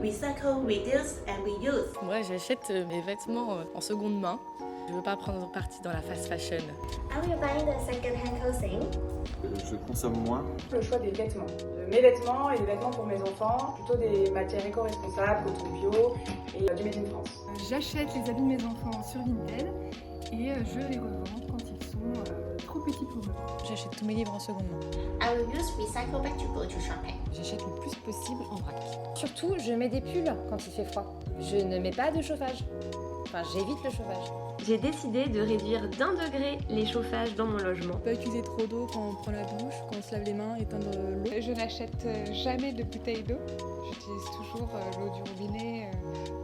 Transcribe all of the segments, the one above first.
recycle, reduce and reuse. Moi, j'achète mes vêtements en seconde main. Je veux pas prendre partie dans la fast fashion. Are we buying the second-hand clothing? Je consomme moins. Le choix des vêtements. Mes vêtements et des vêtements pour mes enfants, plutôt des matières éco-responsables, coton bio et du Made in France. J'achète les habits de mes enfants sur Vinted et je les revends quand ils sont trop petits pour eux. J'achète tous mes livres en seconde main. I will use recycle bag to go to shopping. J'achète le plus possible en vrac. Surtout, je mets des pulls quand il fait froid. Je ne mets pas de chauffage. Enfin, j'évite le chauffage. J'ai décidé de réduire d'1 degré les chauffages dans mon logement. Pas utiliser trop d'eau quand on prend la douche, quand on se lave les mains, éteindre l'eau. Je n'achète jamais de bouteilles d'eau. J'utilise toujours l'eau du robinet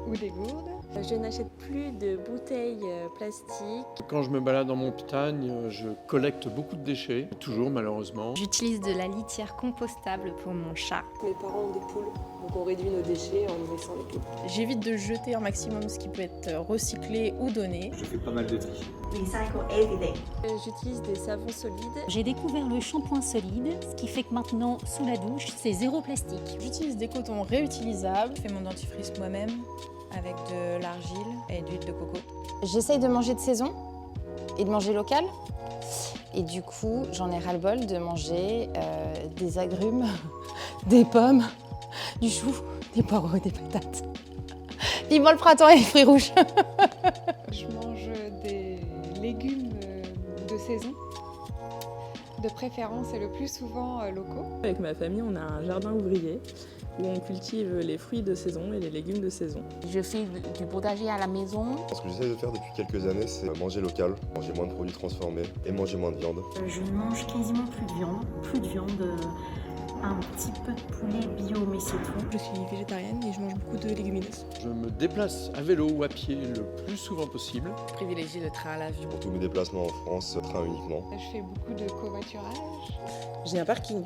ou des gourdes. Je n'achète plus de bouteilles plastiques. Quand je me balade en montagne, je collecte beaucoup de déchets, toujours malheureusement. J'utilise de la litière compostable pour mon chat. Mes parents ont des poules, donc on réduit nos déchets en nourrissant les poules. J'évite de jeter un maximum ce qui peut être recyclé ou donné. Je fais pas mal de tri. Recycle everything. J'utilise des savons solides. J'ai découvert le shampoing solide, ce qui fait que maintenant, sous la douche, c'est zéro plastique. J'utilise des cotons réutilisables. Je fais mon dentifrice moi-même avec de l'argile et d'huile de coco. J'essaye de manger de saison et de manger local. Et du coup, j'en ai ras-le-bol de manger des agrumes, des pommes, du chou, des poireaux, des patates. Vivement le printemps et les fruits rouges. Je mange des légumes de saison, de préférence et le plus souvent locaux. Avec ma famille, on a un jardin ouvrier où on cultive les fruits de saison et les légumes de saison. Je fais du potager à la maison. Ce que j'essaie de faire depuis quelques années, c'est manger local, manger moins de produits transformés et manger moins de viande. Je ne mange quasiment plus de viande, un petit peu de poulet bio, mais c'est tout. Je suis végétarienne et je mange beaucoup de légumineuses. Je me déplace à vélo ou à pied le plus souvent possible. Je privilégie le train à l'avion. Pour tous mes déplacements en France, train uniquement. Je fais beaucoup de covoiturage. J'ai un parking,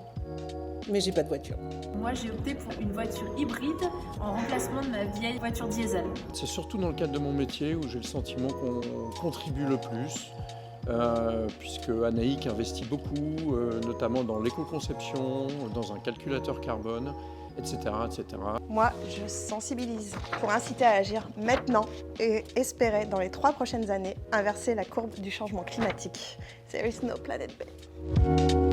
mais j'ai pas de voiture. Moi, j'ai opté pour une voiture hybride en remplacement de ma vieille voiture diesel. C'est surtout dans le cadre de mon métier où j'ai le sentiment qu'on contribue le plus. Puisque Anaïk investit beaucoup, notamment dans l'éco-conception, dans un calculateur carbone, etc., etc. Moi, je sensibilise pour inciter à agir maintenant et espérer, dans les 3 prochaines années, inverser la courbe du changement climatique. There is no planet B.